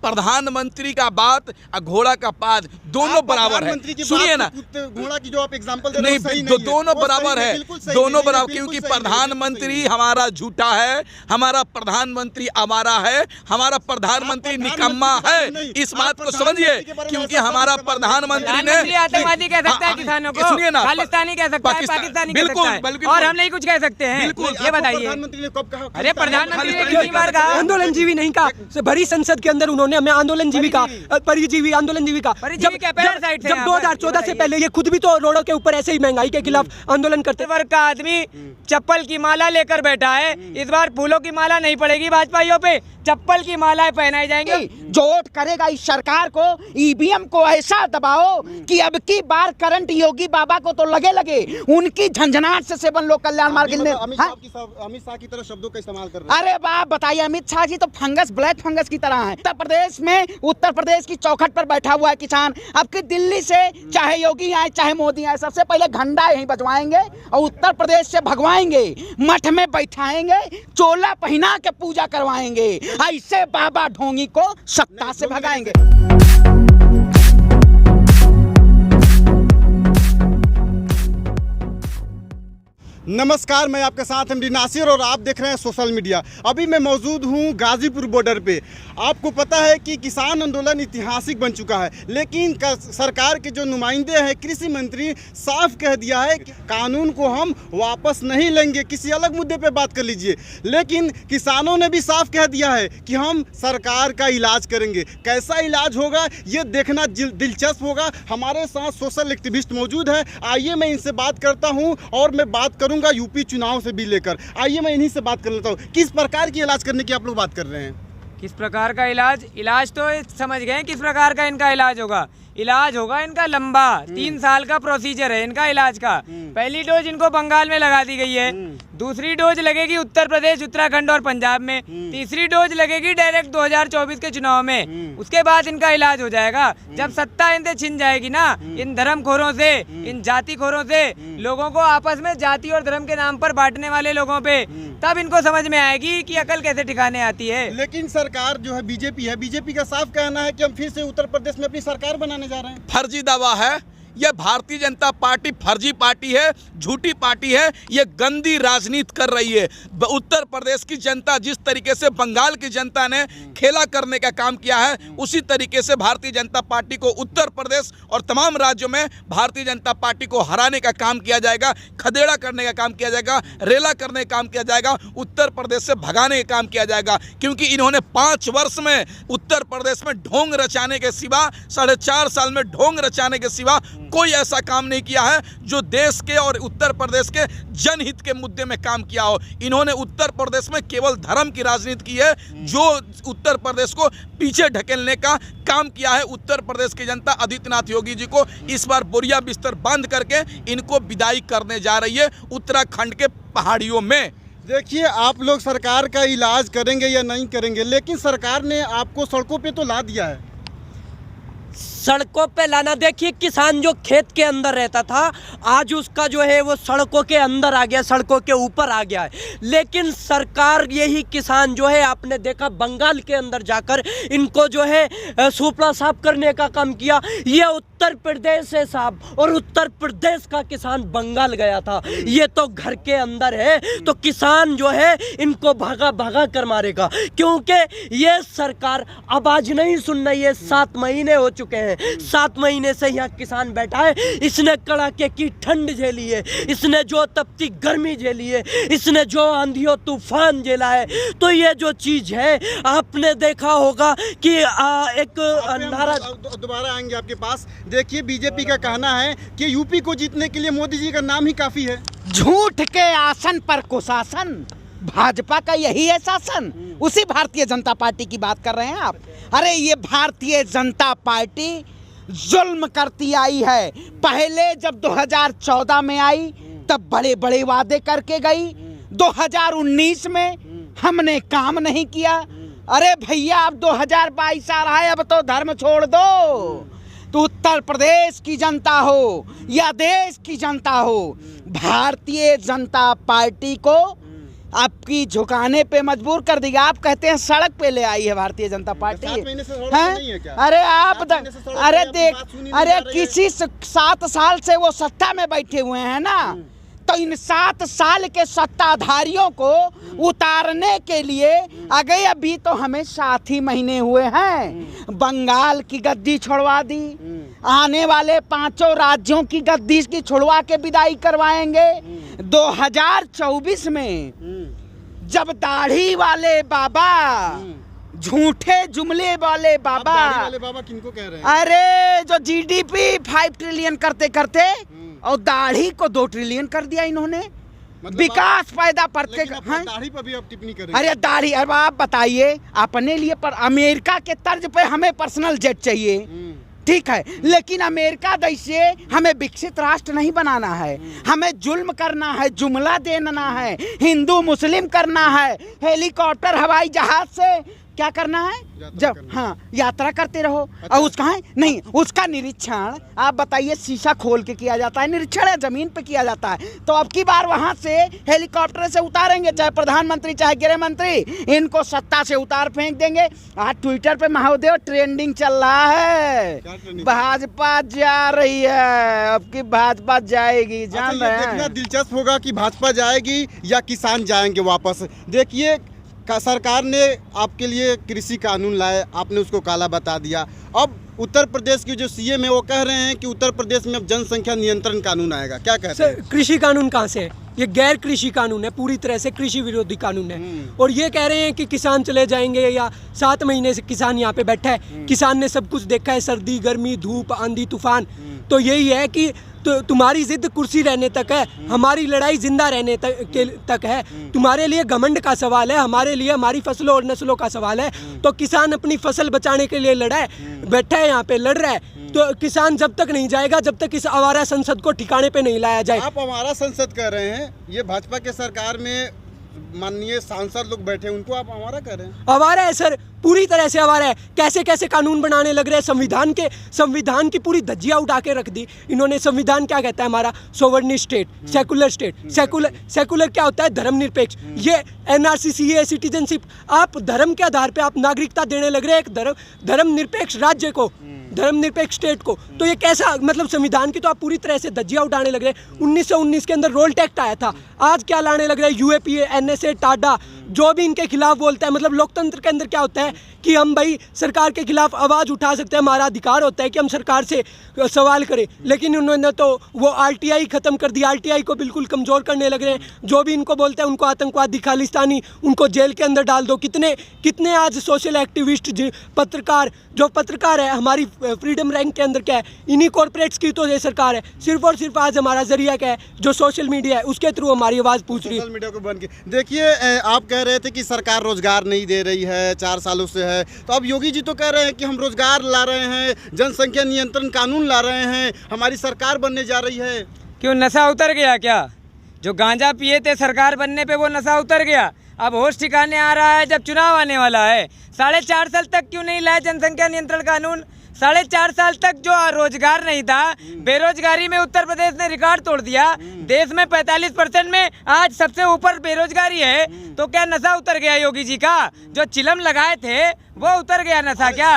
प्रधानमंत्री का बात और घोड़ा का पाद दोनों बराबर है। सुनिए ना, घोड़ा की जो आप एग्जांपल दे रहे नहीं, हो सही नहीं है। दोनों बराबर है, दोनों बराबर, क्योंकि बिल्कुल सही नहीं है, प्रधानमंत्री हमारा झूठा है, हमारा प्रधानमंत्री आवारा है, हमारा प्रधानमंत्री निकम्मा है। इस बात को समझिए, क्योंकि हमारा प्रधानमंत्री ने आतंकवादी कह सकता है किसानों को, सुनिए ना, खालिस्तानी कह सकता है, पाकिस्तानी कह सकता है, और हम नहीं कुछ कह सकते हैं। ये बताइए, प्रधानमंत्री ने कब कहा? अरे प्रधानमंत्री ने कितनी बार कहा? आंदोलनजीवी नहीं कहा, भरी संसद के अंदर उन्होंने हमें आंदोलनजीवी कहा, परिजीवी आंदोलनजीवी कहा। जब 2014 से पहले ये खुद भी तो रोडों के ऊपर ऐसे ही महंगाई के खिलाफ आंदोलन करते। वर्ग का आदमी चप्पल की माला लेकर बैठा है, इस बार फूलों की माला नहीं पड़ेगी भाजपाइयों पे, चप्पल की मालाएं पहनाई जाएंगे। जो वोट करेगा इस सरकार को, ईवीएम को ऐसा दबाओ कि अब की बार करंट योगी बाबा को तो लगे उनकी झंझनाहट से सेवन लोक कल्याण मार्ग अमित शाह की तरह शब्दों का इस्तेमाल कर रहे हैं। अरे बाप बताइए, अमित शाह जी तो फंगस, ब्लैक फंगस की तरह है। उत्तर प्रदेश की चौखट पर बैठा हुआ है किसान। अब की दिल्ली से चाहे योगी आए चाहे मोदी आए, सबसे पहले घंटा यहीं बजवाएंगे और उत्तर प्रदेश से भगवाएंगे, मठ में बैठाएंगे, चोला पहना के पूजा करवाएंगे, ऐसे बाबा ढोंगी को सत्ता से भगाएंगे। नमस्कार, मैं आपके साथ एमडी नासिर और आप देख रहे हैं सोशल मीडिया। अभी मैं मौजूद हूं गाजीपुर बॉर्डर पे। आपको पता है कि किसान आंदोलन ऐतिहासिक बन चुका है, लेकिन सरकार के जो नुमाइंदे हैं, कृषि मंत्री साफ कह दिया है कि कानून को हम वापस नहीं लेंगे, किसी अलग मुद्दे पे बात कर लीजिए। लेकिन किसानों ने भी साफ कह दिया है कि हम सरकार का इलाज करेंगे। कैसा इलाज होगा ये देखना दिलचस्प होगा। हमारे साथ सोशल एक्टिविस्ट मौजूद है, आइए मैं इनसे बात करता हूँ और मैं बात करूँगा यूपी चुनाव से भी लेकर। आइए मैं इन्हीं से बात कर लेता हूँ, किस प्रकार की इलाज करने की आप लोग बात कर रहे हैं? किस प्रकार का इलाज तो समझ गए किस प्रकार का इनका इलाज होगा। इलाज होगा इनका लंबा, 3 साल का प्रोसीजर है इनका इलाज का। पहली डोज इनको बंगाल में लगा दी गई है, दूसरी डोज लगेगी उत्तर प्रदेश, उत्तराखंड और पंजाब में, तीसरी डोज लगेगी डायरेक्ट 2024 के चुनाव में। उसके बाद इनका इलाज हो जाएगा। जब सत्ता इनसे छिन जाएगी ना, इन धर्मखोरों से, इन जातिखोरों से, लोगों को आपस में जाति और धर्म के नाम पर बांटने वाले लोगों पे, तब इनको समझ में आएगी कि अकल कैसे ठिकाने आती है। लेकिन सरकार जो है बीजेपी है, बीजेपी का साफ कहना है कि हम फिर से उत्तर प्रदेश में अपनी सरकार बनाने जा रहे हैं। फर्जी दावा है। यह भारतीय जनता पार्टी फर्जी पार्टी है, झूठी पार्टी है, यह गंदी राजनीति कर रही है। उत्तर प्रदेश की जनता जिस तरीके से बंगाल की जनता ने खेला करने का काम किया है, उसी तरीके से भारतीय जनता पार्टी को उत्तर प्रदेश और तमाम राज्यों में भारतीय जनता पार्टी को हराने का काम किया जाएगा, खदेड़ा करने का काम किया जाएगा, रेला करने का काम किया जाएगा, उत्तर प्रदेश से भगाने का काम किया जाएगा। क्योंकि इन्होंने 5 वर्ष में उत्तर प्रदेश में ढोंग रचाने के सिवा, 4.5 साल में ढोंग रचाने के सिवा कोई ऐसा काम नहीं किया है जो देश के और उत्तर प्रदेश के जनहित के मुद्दे में काम किया हो। इन्होंने उत्तर प्रदेश में केवल धर्म की राजनीति की है, जो उत्तर प्रदेश को पीछे ढकेलने का काम किया है। उत्तर प्रदेश की जनता आदित्यनाथ योगी जी को इस बार बोरिया बिस्तर बंद करके इनको विदाई करने जा रही है उत्तराखंड के पहाड़ियों में। देखिए, आप लोग सरकार का इलाज करेंगे या नहीं करेंगे, लेकिन सरकार ने आपको सड़कों पे तो ला दिया है। सड़कों पे लाना, देखिए किसान जो खेत के अंदर रहता था, आज उसका जो है वो सड़कों के अंदर आ गया, सड़कों के ऊपर आ गया है। लेकिन सरकार, यही किसान जो है, आपने देखा बंगाल के अंदर जाकर इनको जो है सुपड़ा साफ करने का काम किया। ये उत्तर प्रदेश है साहब, और उत्तर प्रदेश का किसान बंगाल गया था। ये तो घर के अंदर है, तो किसान जो है इनको भगा भगा कर मारेगा, क्योंकि ये सरकार आवाज नहीं सुन रही है। 7 महीने हो चुके हैं, 7 महीने से यहाँ किसान बैठा है। इसने कड़ाके की ठंड झेली है, इसने जो तपती गर्मी झेली है, इसने जो आंधियों तूफान झेला है। तो ये जो चीज है, आपने देखा होगा कि एक नारा, दोबारा आएंगे आपके पास। देखिए, बीजेपी का कहना है कि यूपी को जीतने के लिए मोदी जी का नाम ही काफी है। झूठ के आसन पर कुशासन, भाजपा का यही है शासन। उसी भारतीय जनता पार्टी की बात कर रहे हैं आप। अरे ये भारतीय जनता पार्टी जुल्म करती आई है। पहले जब 2014 में आई तब बड़े बड़े वादे करके गई, 2019 में हमने काम नहीं किया। अरे भैया, अब 2022 आ रहा है, अब तो धर्म छोड़ दो। तो उत्तर प्रदेश की जनता हो या देश की जनता हो, भारतीय जनता पार्टी को आपकी झुकाने पे मजबूर कर दिया। आप कहते हैं सड़क पे ले आई है भारतीय जनता पार्टी। 7 महीने से सड़क पे नहीं है क्या? अरे आप 7 महीने से सड़क पे अरे आपकी देख, बात सुनी नहीं अरे जा रही है। किसी 7 साल से वो सत्ता में बैठे हुए हैं ना, तो इन 7 साल के सत्ताधारियों को उतारने के लिए अभी तो हमें 7 ही महीने हुए हैं, बंगाल की गद्दी छोड़वा दी, आने वाले 5 राज्यों की गद्दी की छुड़वा के विदाई करवाएंगे। 2024 में जब दाढ़ी वाले बाबा, झूठे जुमले वाले बाबा, दाढ़ी वाले बाबा किनको कह रहे हैं? अरे जो जीडीपी 5 ट्रिलियन करते करते और दाढ़ी को 2 ट्रिलियन कर दिया इन्होंने, मतलब विकास पैदा करते। लेकिन अपनी दाढ़ी पर भी आप टिप्पणी करेंगे? अरे दाढ़ी, अब आप बताइए अपने लिए, पर अमेरिका के तर्ज पे हमें पर्सनल जेट चाहिए, ठीक है, लेकिन अमेरिका जैसे हमें विकसित राष्ट्र नहीं बनाना है, हमें जुल्म करना है, जुमला देना है, हिंदू मुस्लिम करना है, हेलीकॉप्टर हवाई जहाज से क्या करना है, जब हाँ यात्रा करते रहो। और उसका है नहीं, उसका निरीक्षण आप बताइए शीशा खोल के किया जाता है, निरीक्षण है जमीन पे किया जाता है। तो अब की बार वहां से हेलीकॉप्टर से उतारेंगे, चाहे प्रधानमंत्री चाहे गृह मंत्री, इनको सत्ता से उतार फेंक देंगे। आज ट्विटर पे महादेव ट्रेंडिंग चल रहा है, भाजपा जा रही है, अब की भाजपा जाएगी, जान रहे हैं। देखना दिलचस्प होगा कि भाजपा जाएगी या किसान जाएंगे वापस। देखिए सरकार ने आपके लिए कृषि कानून लाए, आपने उसको काला बता दिया। अब उत्तर प्रदेश के जो सीएम है वो कह रहे हैं कि उत्तर प्रदेश में अब जनसंख्या नियंत्रण कानून आएगा, क्या कहते हैं? कृषि कानून कहाँ से है? ये गैर कृषि कानून है, पूरी तरह से कृषि विरोधी कानून है। और ये कह रहे हैं कि किसान चले जाएंगे, या 7 महीने से किसान यहाँ पे बैठा है, किसान ने सब कुछ देखा है, सर्दी गर्मी धूप आंधी तूफान। तो यही है कि तो तुम्हारी जिद कुर्सी रहने तक है, हमारी लड़ाई जिंदा रहने तक है। तुम्हारे लिए घमंड का सवाल है, हमारे लिए हमारी फसलों और नस्लों का सवाल है। तो किसान अपनी फसल बचाने के लिए लड़ा है, बैठा है यहाँ पे लड़ रहा है। तो किसान जब तक नहीं जाएगा, जब तक इस आवारा संसद को ठिकाने पे नहीं लाया जाए। आप हमारा संसद कह रहे हैं, ये भाजपा के सरकार में माननीय सांसद लोग बैठे, उनको आप हमारा कह रहे हैं? आवारा है सर, पूरी तरह से आवारा है। कैसे कैसे कानून बनाने लग रहे हैं, संविधान की पूरी धज्जियां उठा के रख दी इन्होंने। संविधान क्या कहता है हमारा? Sovereign state, secular state. Secular क्या होता है? धर्मनिरपेक्ष। ये एनआरसी, सिटीजनशिप, आप धर्म के आधार पे आप नागरिकता देने लग रहे हैं एक धर्मनिरपेक्ष राज्य को, धर्मनिरपेक्ष स्टेट को। तो ये कैसा, मतलब संविधान की तो आप पूरी तरह से धज्जियां उठाने लग रहे हैं। 1919 के अंदर रोल्ट एक्ट आया था, आज क्या लाने लग रहे हैं? यूएपीए, एनएसए, टाडा, जो भी इनके खिलाफ बोलता है। मतलब लोकतंत्र के अंदर क्या होता है कि हम भाई सरकार के खिलाफ आवाज़ उठा सकते हैं, हमारा अधिकार होता है कि हम सरकार से सवाल करें। लेकिन उन्होंने तो वो आरटीआई ख़त्म कर दिया, आरटीआई को बिल्कुल कमज़ोर करने लग रहे हैं। जो भी इनको बोलते हैं उनको आतंकवादी, खालिस्तानी, उनको जेल के अंदर डाल दो। कितने आज सोशल एक्टिविस्ट, पत्रकार, जो पत्रकार है हमारी फ्रीडम रैंक के अंदर क्या है, इन्हीं कॉर्पोरेट्स की तो ये सरकार है। सिर्फ और सिर्फ आज हमारा जरिया क्या है? जो सोशल मीडिया है, उसके थ्रू हमारी आवाज़ पूछ रही है। सोशल मीडिया को बन के देखिए, आप कह रहे थे कि सरकार रोजगार नहीं दे रही है, 4 सालों से है। तो अब योगी जी तो कह रहे हैं कि हम रोजगार ला रहे हैं, जनसंख्या नियंत्रण कानून ला रहे हैं, हमारी सरकार बनने जा रही है। क्यों, नशा उतर गया क्या? जो गांजा पिए थे सरकार बनने पे वो नशा उतर गया? अब होश ठिकाने आ रहा है जब चुनाव आने वाला है। 4.5 साल तक क्यों नहीं लाया जनसंख्या नियंत्रण कानून? 4.5 साल तक जो रोजगार नहीं था, बेरोजगारी में उत्तर प्रदेश ने रिकॉर्ड तोड़ दिया। देश में 45% में आज सबसे ऊपर बेरोजगारी है। तो क्या नशा उतर गया योगी जी का? जो चिलम लगाए थे वो उतर गया नशा क्या?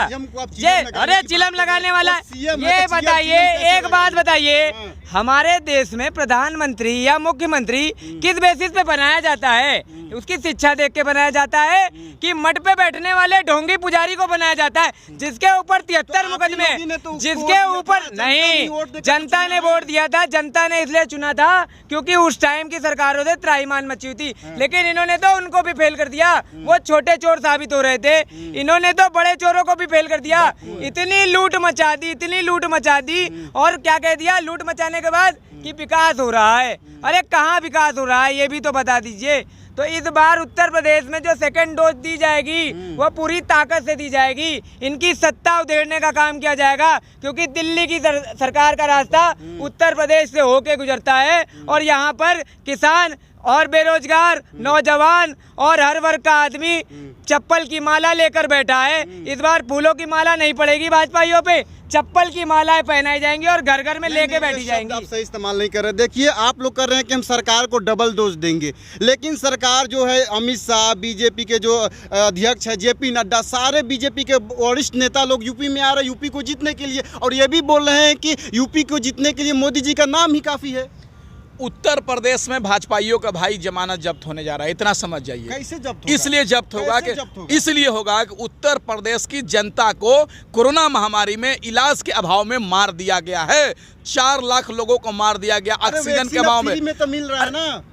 ये अरे चिलम लगाने वाला, ये बताइए, एक बात बताइए, हमारे देश में प्रधानमंत्री या मुख्यमंत्री किस बेसिस पे बनाया जाता है? उसकी शिक्षा देख के बनाया जाता है कि मठ पे बैठने वाले ढोंगी पुजारी को बनाया जाता है, जिसके ऊपर 73 मुकदमे, जिसके ऊपर नहीं, जनता ने वोट दिया था। जनता ने इसलिए चुना था क्योंकि उस टाइम की सरकारों से त्राहिमाम मची हुई थी। लेकिन इन्होंने तो उनको भी फेल कर दिया, वो छोटे चोर साबित हो रहे थे, इन्होंने तो बड़े चोरों को भी फेल कर दिया। इतनी लूट मचा दी, इतनी लूट मचा दी, और क्या कह दिया लूट मचाने के बाद कि विकास हो रहा है। अरे कहाँ विकास हो रहा है, ये भी तो बता दीजिए। तो इस बार उत्तर प्रदेश में जो सेकंड डोज दी जाएगी वो पूरी ताकत से दी जाएगी। इनकी सत्ता उधेड़ने का काम किया जाएगा, क्योंकि दिल्ली की सरकार का रास्ता उत्तर प्रदेश से होके गुजरता है, और यहाँ पर किसान और बेरोजगार नौजवान और हर वर्ग का आदमी चप्पल की माला लेकर बैठा है। इस बार फूलों की माला नहीं पड़ेगी भाजपाइयों पे, चप्पल की मालाएं पहनाई जाएंगी और घर घर में लेके बैठी जाएंगी। आप सही इस्तेमाल नहीं कर रहे। देखिए, आप लोग कर रहे हैं कि हम सरकार को डबल डोज देंगे, लेकिन सरकार जो है अमित शाह, बीजेपी के जो अध्यक्ष है जेपी नड्डा, सारे बीजेपी के वरिष्ठ नेता लोग यूपी में आ रहे हैं यूपी को जीतने के लिए, और ये भी बोल रहे हैं कि यूपी को जीतने के लिए मोदी जी का नाम ही काफ़ी है। उत्तर प्रदेश में भाजपाइयों का भाई जमानत जब्त होने जा रहा है, इतना समझ जाइए। कैसे जब्त होगा? इसलिए जब्त होगा कैसे कि जब्त होगा? इसलिए होगा कि उत्तर प्रदेश की जनता को कोरोना महामारी में इलाज के अभाव में मार दिया गया है। 4 लाख लोगों को मार दिया गया ऑक्सीजन के अभाव में। तो मिल रहा है ना,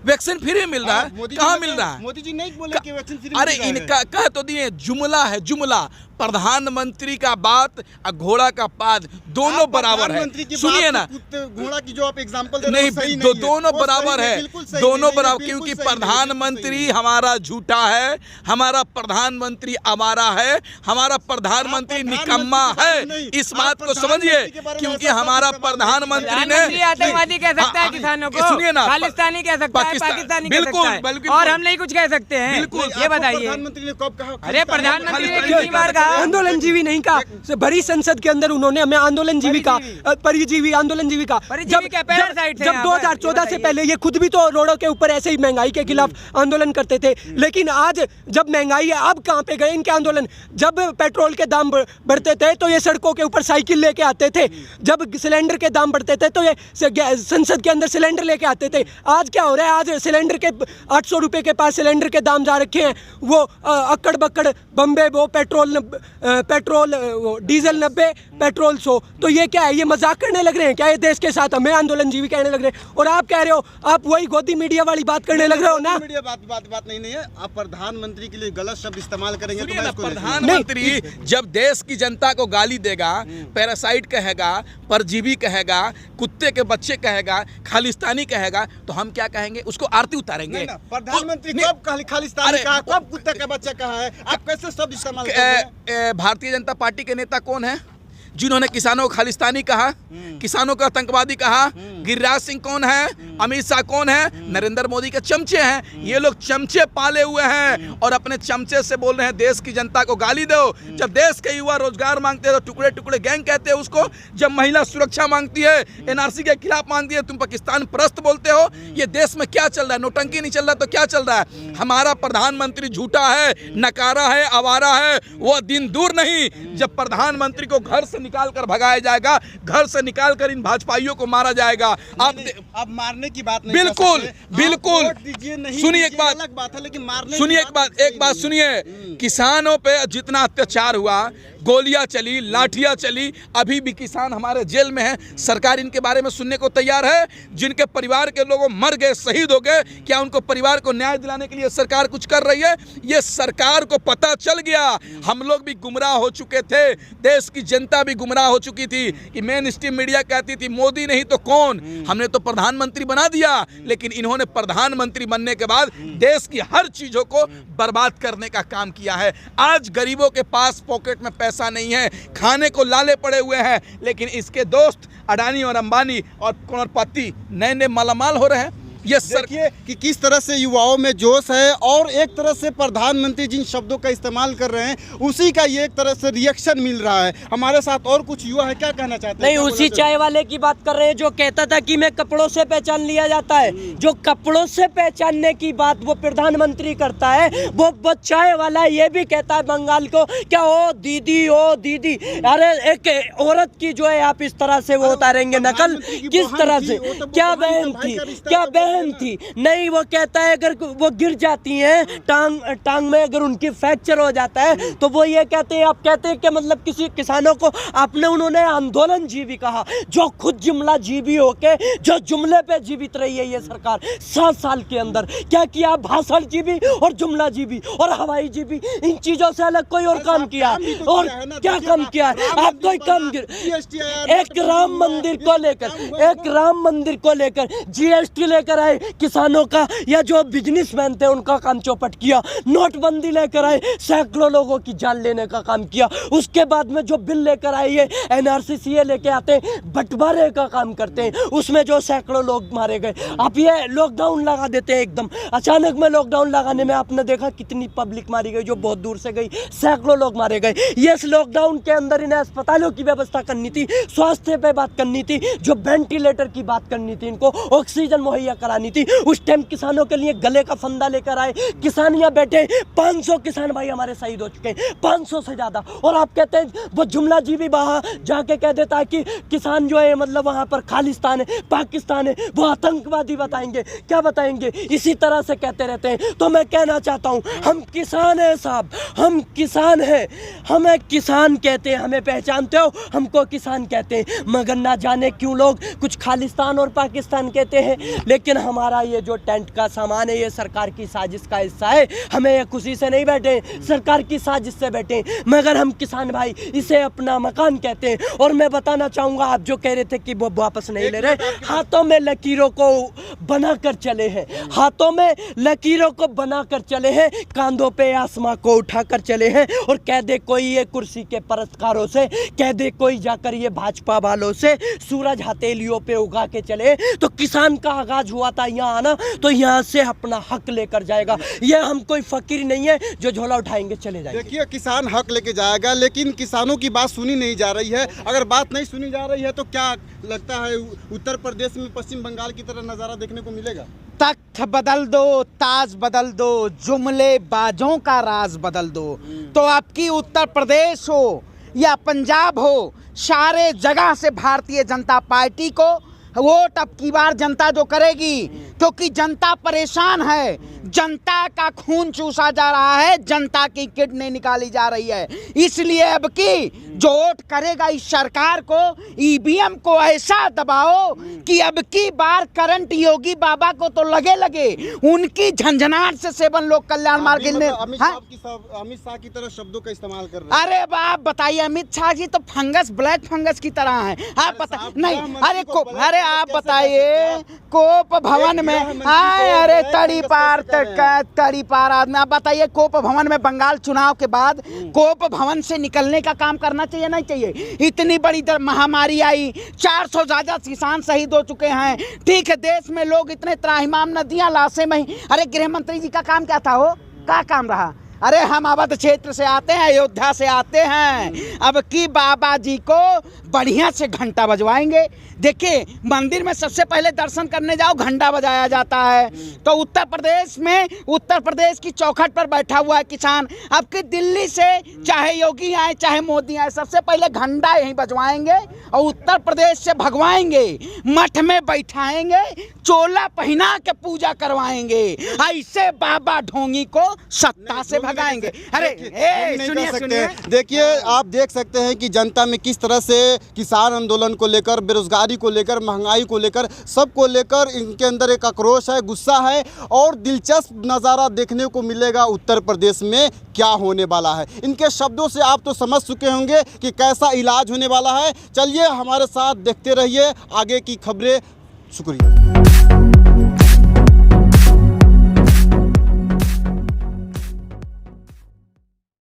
वैक्सीन फ्री मिल रहा है, कहाँ मिल रहा है? मोदी जी नहीं बोले कि वैक्सीन फ्री अरे मिल रहा है। इनका कह तो दिए, जुमला है जुमला। प्रधानमंत्री का बात और घोड़ा का पाद दोनों बराबर है। सुनिए ना, घोड़ा की जो आप एग्जांपल दे रहे नहीं, हैं वो सही नहीं है। दोनों वो बराबर सही है, बिल्कुल सही दोनों नहीं है, बराबर, बिल्कुल क्योंकि सही नहीं है, प्रधानमंत्री बिल्कुल सही हमारा झूठा है, हमारा प्रधानमंत्री आवारा है, हमारा प्रधानमंत्री निकम्मा है। इस बात को समझिए, क्योंकि हमारा प्रधानमंत्री ने आतंकवादी कह सकता है किसानों को, सुनिए ना, खालिस्तानी कह सकता है, पाकिस्तानी कह सकता है, बिल्कुल, और हम नहीं कुछ कह सकते हैं। बिल्कुल, ये बताइए, प्रधानमंत्री ने कब कहा? अरे प्रधानमंत्री ने कितनी बार कहा? आंदोलनजीवी नहीं कहा, भरी संसद के अंदर उन्होंने हमें आंदोलनजीवी कहा, परिजीवी आंदोलनजीवी कहा। परिजीवी क्या पैर साइड से जब यहाँ पर? 2014 से पहले ये खुद भी तो रोडों के ऊपर ऐसे ही महंगाई के खिलाफ आंदोलन करते थे, लेकिन आज जब महंगाई है, अब कहाँ पे गए इनके आंदोलन? जब पेट्रोल के दाम बढ़ते थे तो ये सड़कों के ऊपर साइकिल लेके आते थे, जब सिलेंडर के दाम बढ़ते थे तो ये संसद के अंदर सिलेंडर लेके आते थे। आज क्या हो रहा है? आज सिलेंडर के 800 रुपये के पास सिलेंडर के दाम जा रखे हैं, वो अक्कड़ बक्कड़ बम्बे, वो पेट्रोल डीजल 90, पेट्रोल 100। तो ये क्या है? ये मजाक करने लग रहे हैं क्या ये देश के साथ? हमें आंदोलनजीवी कहने लग रहे हैं, और आप कह रहे हो, आप वही गोदी मीडिया वाली बात करने लग रहे हो ना। मीडिया बात नहीं है। आप प्रधानमंत्री के लिए गलत शब्द इस्तेमाल करेंगे तो सुनिए मैं ना, इसको नहीं प्रधानमंत्री जब देश की जनता को गाली देगा, पैरासाइट कहेगा, परजीवी कहेगा, कुत्ते के बच्चे कहेगा, खालिस्तानी कहेगा, तो हम क्या कहेंगे? उसको आरती उतारेंगे। ना, प्रधानमंत्री नहीं, कब खालिस्तानी अरे, कहा, कब कुत्ते का बच्चा कहा है? आप कैसे शब्द इस्तेमाल कर रहे हैं? भारतीय जनता पार्टी के नेता कौन है जिन्होंने किसानों को खालिस्तानी कहा, किसानों को आतंकवादी कहा? गिरिराज सिंह कौन है? अमित शाह कौन है? नरेंद्र मोदी के चमचे हैं। ये लोग चमचे पाले हुए हैं और अपने चमचे से बोल रहे हैं देश की जनता को गाली दो। जब देश के युवा रोजगार मांगते हैं तो टुकड़े टुकड़े गैंग कहते हैं उसको। जब महिला सुरक्षा मांगती है, एनआरसी के खिलाफ मांगती है, तुम पाकिस्तान परस्त बोलते हो। ये देश में क्या चल रहा है? नौटंकी नहीं चल रहा तो क्या चल रहा है? हमारा प्रधानमंत्री झूठा है, नकारा है, आवारा है। वह दिन दूर नहीं जब प्रधानमंत्री को घर से निकाल कर भगाया जाएगा, घर से निकाल कर इन भाजपाइयों को मारा जाएगा। आप मारने की बात नहीं बिल्कुल, कर सकते। बिल्कुल। आप वोट दीजिए, नहीं सुनिए एक दीजिए, बात, अलग बात है, लेकिन मारने सुनिए की एक बात सुनिए। किसानों पे जितना अत्याचार हुआ, गोलियां चली, लाठियां चली, अभी भी किसान हमारे जेल में हैं। सरकार इनके बारे में सुनने को तैयार है? जिनके परिवार के लोग मर गए, शहीद हो गए, क्या उनको परिवार को न्याय दिलाने के लिए सरकार कुछ कर रही है? ये सरकार को पता चल गया, हम लोग भी गुमराह हो चुके थे, देश की जनता भी गुमराह हो चुकी थी कि मेन स्ट्रीम मीडिया कहती थी मोदी नहीं तो कौन, हमने तो प्रधानमंत्री बना दिया। लेकिन इन्होंने प्रधानमंत्री बनने के बाद देश की हर चीजों को बर्बाद करने का काम किया है। आज गरीबों के पास पॉकेट में पैसा नहीं है, खाने को लाले पड़े हुए हैं, लेकिन इसके दोस्त अडानी और अंबानी और करोड़पति नए नए मालामाल हो रहे हैं। ये देखिए कि किस तरह से युवाओं में जोश है, और एक तरह से प्रधानमंत्री जिन शब्दों का इस्तेमाल कर रहे हैं उसी का ये एक तरह से रिएक्शन मिल रहा है। हमारे साथ और कुछ युवा है, क्या कहना चाहते हैं? नहीं, क्या उसी बोलना चाय वाले की बात कर रहे हैं जो कहता था कि मैं कपड़ों से पहचान लिया जाता है। जो कपड़ों से पहचानने की बात वो प्रधानमंत्री करता है, वो चाय वाला ये भी कहता है बंगाल को, क्या ओ दीदी, ओ दीदी। अरे एक औरत की जो है आप इस तरह से वो उतारेंगे नकल, किस तरह से? क्या बहन थी, क्या बहन थी? नहीं, वो कहता है अगर वो गिर जाती हैं टांग में, अगर उनकी फ्रैक्चर हो जाता है तो वो ये कहते हैं, आप कहते हैं कि मतलब किसी किसानों को आपने उन्होंने आंदोलन जीवी कहा, जो खुद जुमला जीवी होके जो जुमले पे जीवित रही है ये सरकार 7 साल के अंदर। क्या किया? भाषण जीवी और जुमला जीवी और हवाई जीवी, इन चीजों से अलग कोई और काम किया? और क्या काम किया? आप कोई काम, एक राम मंदिर को लेकर, एक राम मंदिर को लेकर जीएसटी लेकर आए किसानों का या जो बिजनेसमैन थे उनका काम चौपट किया। नोटबंदी लेकर आए, सैकड़ों लोगों की जान लेने का काम किया। उसके बाद में जो बिल लेकर आए ये NRC लेके आते हैं, बंटवारे का काम करते हैं, उसमें जो सैकड़ों लोग मारे गए। आप ये लॉकडाउन लगा देते हैं एकदम अचानक में। लॉकडाउन लगाने में आपने देखा कितनी पब्लिक मारी गई जो बहुत दूर से गई, सैकड़ों लोग मारे गए। ये इस लॉकडाउन के अंदर इन्हें अस्पतालों की व्यवस्था करनी थी, स्वास्थ्य पे बात करनी थी, जो वेंटिलेटर की बात करनी थी, इनको ऑक्सीजन मुहैया करानी थी। उस टाइम किसानों के लिए गले का फंदा लेकर आए, किसान यहाँ बैठे, 500 किसान भाई हमारे शहीद हो चुके हैं, 500 से ज्यादा। और आप कहते हैं वो जुमला जी भी वहां जाके कह देता है कि किसान जो है मतलब वहां पर खालिस्तान है, पाकिस्तान है, वो आतंकवादी बताएंगे, क्या बताएंगे, इसी तरह से कहते रहते हैं। तो मैं कहना चाहता हूं हम किसान हैं साहब, हम किसान हैं, हमें किसान कहते हैं, हमें पहचानते हो, हमको किसान कहते हैं। मगर ना जाने क्यों लोग कुछ खालिस्तान और पाकिस्तान कहते हैं। लेकिन हमारा ये जो टेंट का सामान है ये सरकार की साजिश का हिस्सा है, हमें ये खुशी से नहीं बैठे, सरकार की साजिश से बैठे। मगर हम किसान भाई इसे अपना मकान कहते हैं। और मैं बताना चाहूँगा, आप जो कह रहे थे कि वो वापस नहीं ले रहे, हाथों में लकीरों को बनाकर चले हैं, हाथों में लकीरों को बनाकर चले हैं, कांधों पे आसमां को उठाकर चले हैं। और कह दे कोई ये कुर्सी के परस्तकारों से, कह दे कोई जाकर ये भाजपा वालों से, सूरज हथेलियों पे उगा के चले। तो किसान का आगाज हुआ था यहाँ आना, तो यहाँ से अपना हक लेकर जाएगा। ये हम कोई फकीर नहीं है जो झोला उठाएंगे चले जाएंगे। देखिए किसान हक लेके जाएगा, लेकिन किसानों की बात सुनी नहीं जा रही है। अगर बात नहीं सुनी जा रही है तो क्या लगता है उत्तर प्रदेश में पश्चिम बंगाल की तरह नज़ारा देखने को मिलेगा? तख्त बदल दो, ताज बदल दो, जुमले बाजों का राज बदल दो। तो आपकी उत्तर प्रदेश हो या पंजाब हो, सारे जगह से भारतीय जनता पार्टी को वोट अब की बार जनता जो करेगी, क्योंकि जनता परेशान है, जनता का खून चूसा जा रहा है, जनता की किडनी निकाली जा रही है। इसलिए अब की जो वोट करेगा इस सरकार को, EVM को ऐसा दबाओ कि अब की बार करंट योगी बाबा को तो लगे उनकी झंझनाहट से सेवन लोक कल्याण मार्ग में। अमित शाह की तरह शब्दों का इस्तेमाल कर रहे हैं। अरे बाप बताइए, अमित शाह जी तो फंगस, ब्लैक फंगस की तरह है। आप बताइए नहीं, अरे आप बताइए कोप भवन में आए, अरे तड़ी पार आदमी। आप बताइए कोप भवन में बंगाल चुनाव के बाद कोप भवन से निकलने का काम करना चाहिए नहीं चाहिए? इतनी बड़ी महामारी आई, 400 ज्यादा किसान शहीद हो चुके हैं। ठीक है, देश में लोग इतने त्राहिमाम, नदियां लाशें में। अरे गृह मंत्री जी का काम क्या था, हो क्या काम रहा? अरे हम अवध क्षेत्र से आते हैं, अयोध्या से आते हैं, अब की बाबा जी को बढ़िया से घंटा बजवाएंगे। देखिए मंदिर में सबसे पहले दर्शन करने जाओ, घंटा बजाया जाता है। तो उत्तर प्रदेश में, उत्तर प्रदेश की चौखट पर बैठा हुआ है किसान। अब की दिल्ली से चाहे योगी आए चाहे मोदी आए, सबसे पहले घंटा यहीं बजवाएंगे और उत्तर प्रदेश से भगवाएंगे, मठ में बैठाएंगे, चोला पहना के पूजा करवाएंगे। ऐसे बाबा ढोंगी को सत्ता से भगाएंगे। अरे सुनिए, देखिए आप देख सकते हैं कि जनता में किस तरह से किसान आंदोलन को लेकर, बेरोजगारी को लेकर, महंगाई को लेकर, सबको लेकर इनके अंदर एक आक्रोश है, गुस्सा है। और दिलचस्प नज़ारा देखने को मिलेगा उत्तर प्रदेश में क्या होने वाला है। इनके शब्दों से आप तो समझ चुके होंगे कि कैसा इलाज होने वाला है। चलिए हमारे साथ देखते रहिए आगे की खबरें। शुक्रिया।